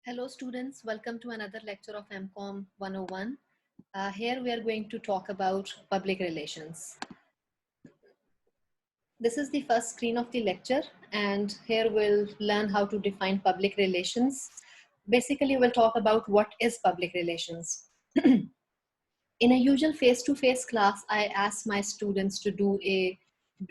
Hello students, welcome to another lecture of MCOM 101. Here we are going to talk about public relations. This is the first screen of the lecture, and here we'll learn how to define public relations. Basically, we'll talk about what is public relations. In a usual face-to-face class, I ask my students to do a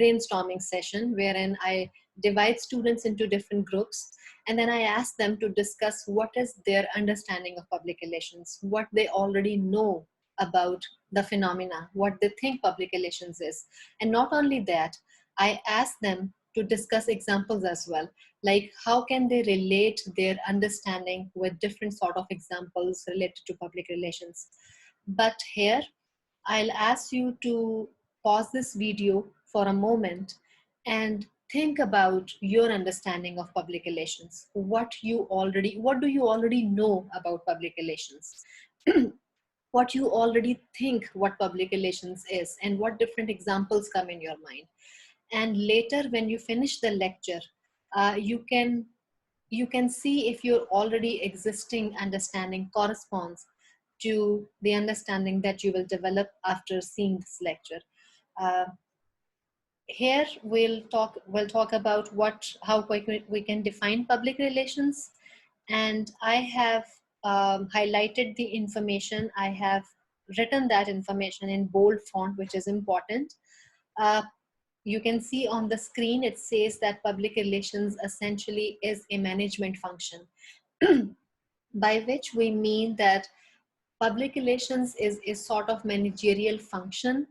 brainstorming session wherein I divide students into different groups, and then I ask them to discuss what is their understanding of public relations, what they already know about the phenomena, what they think public relations is. And not only that, I ask them to discuss examples as well, like how can they relate their understanding with different sort of examples related to public relations. But here, I'll ask you to pause this video for a moment and think about your understanding of public relations. What do you already know about public relations? What you already think what public relations is, and what different examples come in your mind. And later, when you finish the lecture, you can see if your already existing understanding corresponds to the understanding that you will develop after seeing this lecture. Uh, Here we'll talk about how we can define public relations, and I have highlighted the information. I have written that information in bold font, which is important. Uh, you can see on the screen it says that public relations essentially is a management function, by which we mean that public relations is a sort of managerial function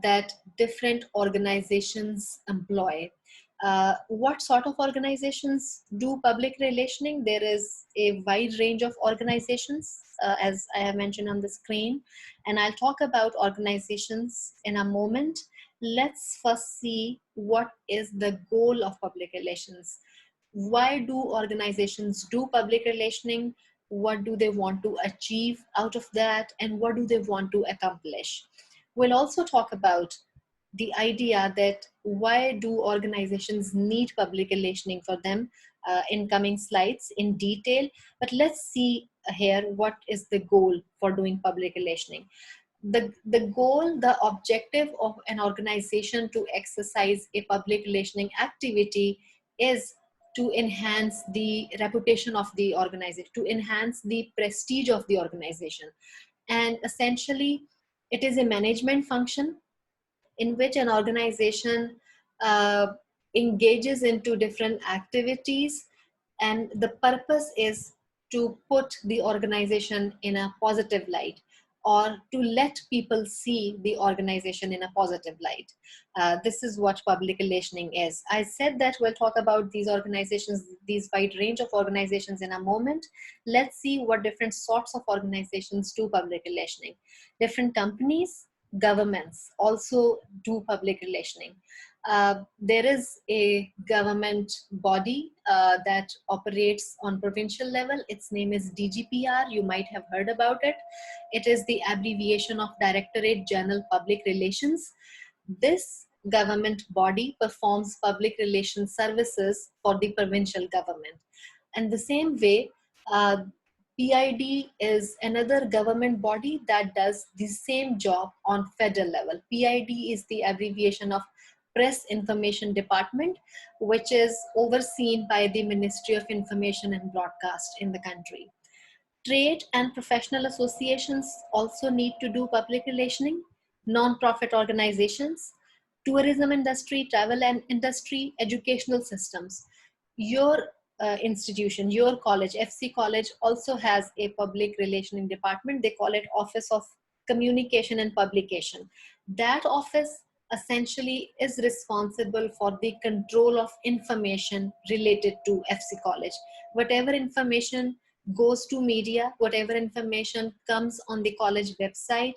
that different organizations employ. What sort of organizations do public relationing? There is a wide range of organizations, as I have mentioned on the screen, and I'll talk about organizations in a moment. Let's first see what is the goal of public relations. Why do organizations do public relationing? What do they want to achieve out of that? And what do they want to accomplish? We'll also talk about the idea that why do organizations need public relationing for them in coming slides in detail. But let's see here what is the goal for doing public relationing. The goal, the objective of an organization to exercise a public relationing activity is to enhance the reputation of the organization, to enhance the prestige of the organization. And essentially, it is a management function in which an organization uh, engages into different activities, and the purpose is to put the organization in a positive light, or to let people see the organization in a positive light. This is what public relationing is. I said that we'll talk about these organizations, these wide range of organizations in a moment. Let's see what different sorts of organizations do public relationing. Different companies, governments also do public relationing. There is a government body that operates on provincial level. Its name is DGPR. You might have heard about it. It is the abbreviation of Directorate General Public Relations. This government body performs public relations services for the provincial government. And the same way, PID is another government body that does the same job on federal level. PID is the abbreviation of Press Information Department, which is overseen by the Ministry of Information and Broadcast in the country. Trade and professional associations also need to do public relationing. Non-profit organizations, tourism industry, travel and industry, educational systems. Your institution, your college, FC College also has a public relationing department. They call it Office of Communication and Publication. That office essentially is responsible for the control of information related to FC College. Whatever information goes to media, whatever information comes on the college website,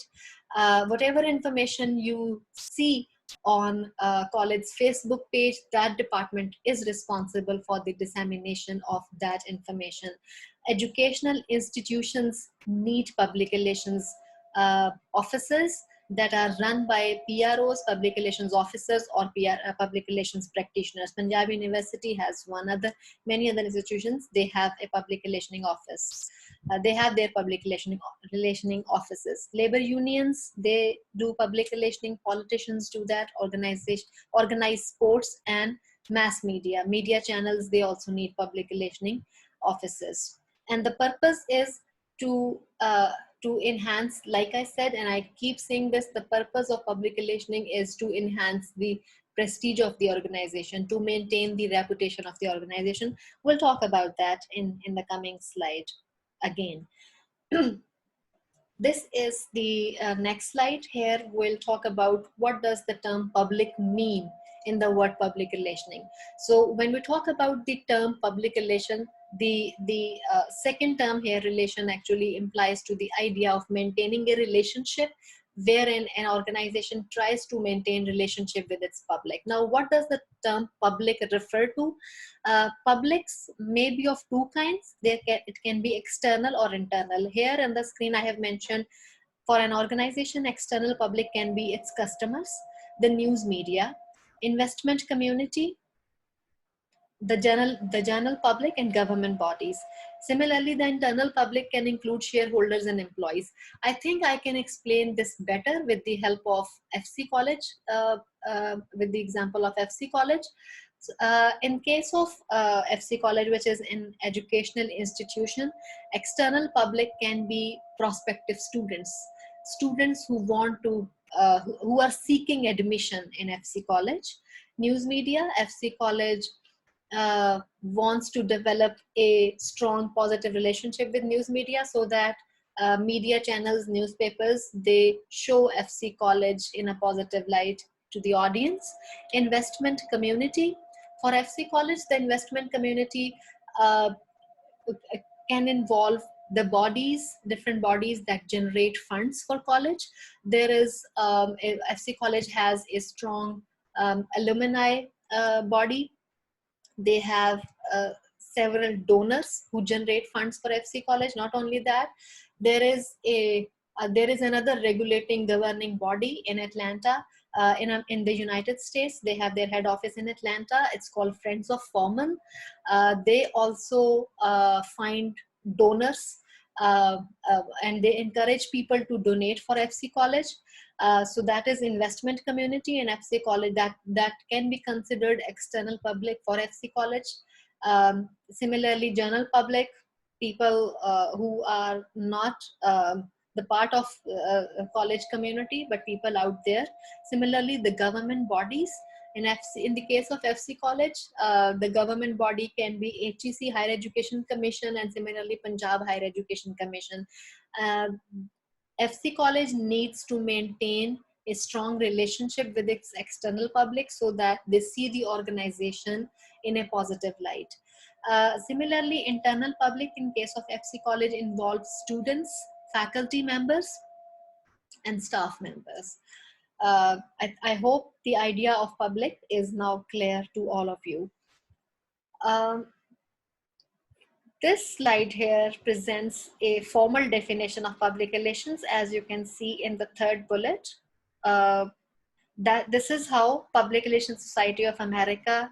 whatever information you see on college's Facebook page, that department is responsible for the dissemination of that information. Educational institutions need public relations officers. that are run by PROs, public relations officers, or public relations practitioners. Punjab University has one. Many other institutions, they have a public relationing office. They have their public relationing offices. Labor unions, they do public relationing. Politicians do that. Organize sports and mass media channels, they also need public relationing offices. And the purpose is to enhance, like I said, and I keep saying this, the purpose of public relationing is to enhance the prestige of the organization, to maintain the reputation of the organization. We'll talk about that in the coming slide again. This is the next slide. Here we'll talk about what does the term public mean in the word public relationing. So when we talk about the term public relation, the second term here, relation, actually implies to the idea of maintaining a relationship wherein an organization tries to maintain relationship with its public. Now, what does the term public refer to? Publics may be of two kinds. It can be external or internal. Here in the screen I have mentioned, for an organization, external public can be its customers, the news media, investment community, the general public, and government bodies. Similarly, the internal public can include shareholders and employees. I think I can explain this better with the help of FC College, with the example of FC College. In case of FC College, which is an educational institution, external public can be prospective students who want to, who are seeking admission in FC College. News media, FC College wants to develop a strong positive relationship with news media, so that media channels, newspapers, they show FC College in a positive light to the audience. Investment community, for FC College, the investment community can involve the different bodies that generate funds for college. There is, FC College has a strong alumni body. They have several donors who generate funds for FC College. Not only that, there is another regulating governing body in Atlanta, in the United States. They have their head office in Atlanta. It's called Friends of Foreman. They also find donors, and they encourage people to donate for FC College. So that is investment community and FC College, that can be considered external public for FC College. Similarly, general public, people who are not the part of college community, but people out there. Similarly, the government bodies. In the case of FC College, the government body can be HEC, Higher Education Commission, and similarly Punjab Higher Education Commission. FC College needs to maintain a strong relationship with its external public so that they see the organization in a positive light. Similarly, internal public in case of FC College involves students, faculty members, and staff members. I hope the idea of public is now clear to all of you. This slide here presents a formal definition of public relations, as you can see in the third bullet. That this is how Public Relations Society of America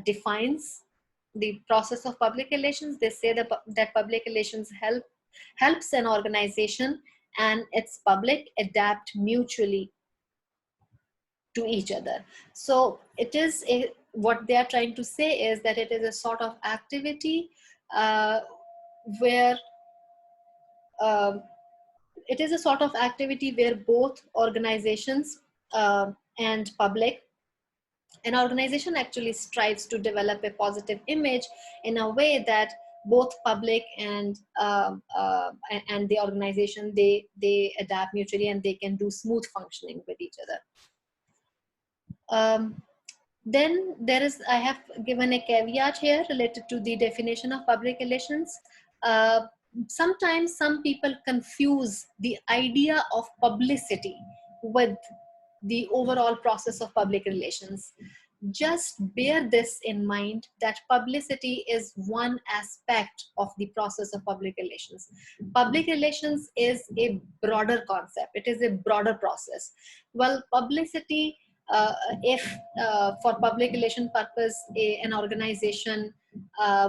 defines the process of public relations. They say that public relations helps an organization and its public adapt mutually to each other. So it is what they are trying to say is that it is a sort of activity where it is a sort of activity where both organizations and public, an organization actually strives to develop a positive image in a way that both public and the organization, they adapt mutually and they can do smooth functioning with each other. Then there is, I have given a caveat here related to the definition of public relations. Sometimes some people confuse the idea of publicity with the overall process of public relations. just bear this in mind, that publicity is one aspect of the process of public relations. Public relations is a broader concept, it is a broader process. Well, publicity, if for public relation purpose, an organization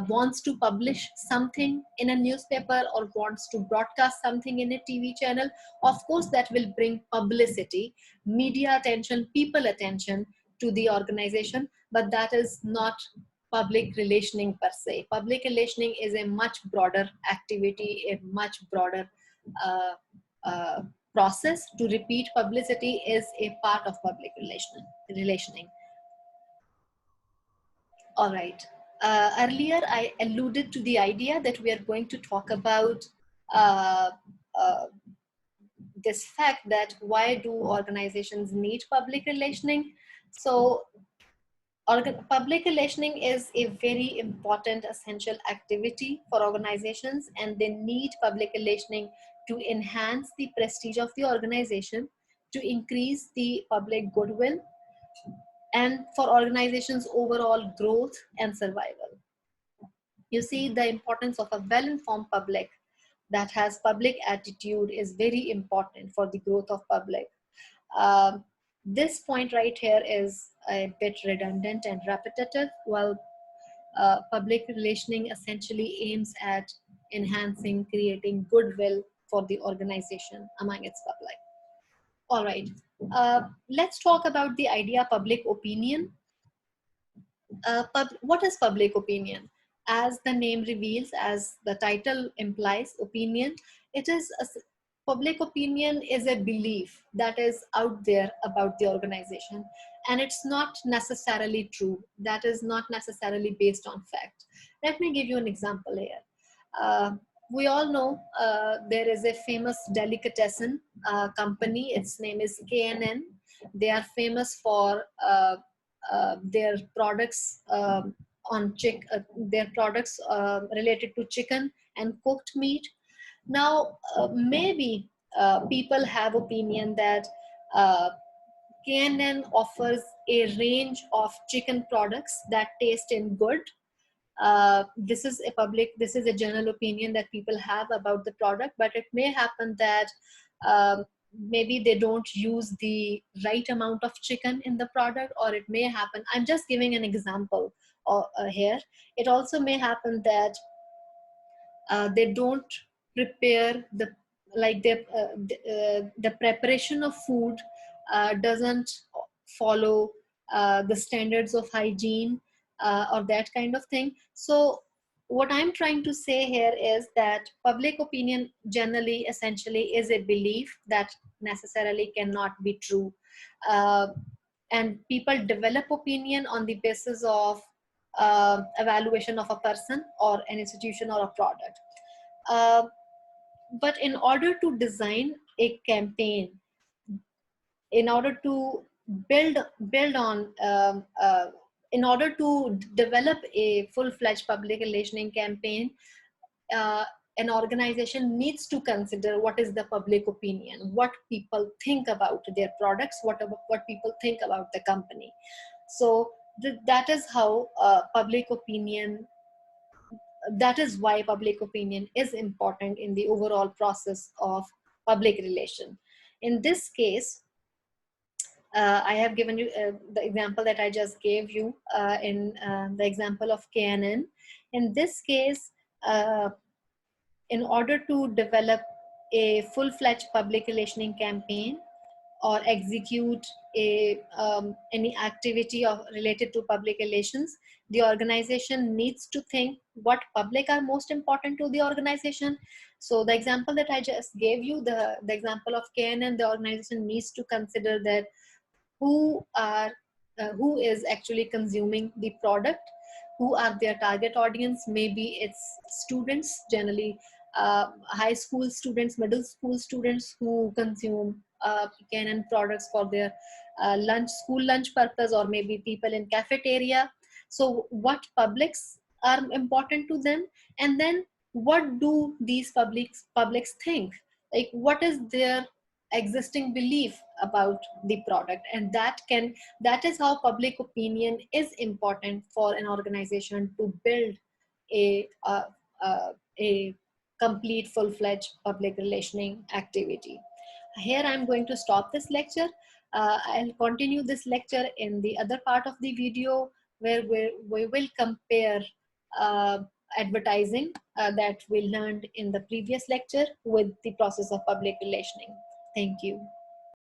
wants to publish something in a newspaper or wants to broadcast something in a TV channel, of course that will bring publicity, media attention, people attention to the organization, but that is not public relationing per se. Public relationing is a much broader activity, a much broader uh, uh, process. To repeat, publicity is a part of public relationing. All right. Earlier, I alluded to the idea that we are going to talk about uh, uh, this fact that why do organizations need public relationing. So public relationing is a very important essential activity for organizations, and they need public relationing to enhance the prestige of the organization, to increase the public goodwill, and for organizations overall growth and survival. You see, the importance of a well-informed public that has public attitude is very important for the growth of public. Um, this point right here is a bit redundant and repetitive. Well, public relationing essentially aims at enhancing, creating goodwill for the organization among its public. All right, let's talk about the idea public opinion. What is public opinion? As the name reveals, as the title implies, opinion, it is public opinion is a belief that is out there about the organization, and it's not necessarily true. That is not necessarily based on fact. Let me give you an example here. Uh, we all know there is a famous delicatessen company. Its name is KNN. They are famous for their products their products related to chicken and cooked meat. Now, maybe people have opinion that uh, KNN offers a range of chicken products that taste in good. This is a general opinion that people have about the product, but it may happen that um, maybe they don't use the right amount of chicken in the product, or it may happen, I'm just giving an example here, it also may happen that they don't prepare the preparation of food doesn't follow the standards of hygiene or that kind of thing. So what I'm trying to say here is that public opinion generally essentially is a belief that necessarily cannot be true. uh, and people develop opinion on the basis of evaluation of a person or an institution or a product. uh, but in order to design a campaign, in order to build build on in order to develop a full-fledged public relationing campaign, uh, an organization needs to consider what is the public opinion, what people think about their products, what people think about the company. So that is how public opinion that is why public opinion is important in the overall process of public relation. In this case, I have given you the example that I just gave you in the example of KNN. In this case, uh, in order to develop a full-fledged public relationing campaign, or execute any activity related to public relations, the organization needs to think what public are most important to the organization. So the example that I just gave you, the example of KNN, the organization needs to consider that who is actually consuming the product, who are their target audience. Maybe it's students, generally high school students, middle school students who consume Canon products for their school lunch purpose, or maybe people in cafeteria. So what publics are important to them, and then what do these publics think, like what is their existing belief about the product, and that is how public opinion is important for an organization to build a a complete full-fledged public relationing activity. Here I'm going to stop this lecture. I'll continue this lecture in the other part of the video, where we will compare uh, advertising that we learned in the previous lecture with the process of public relationing. Thank you.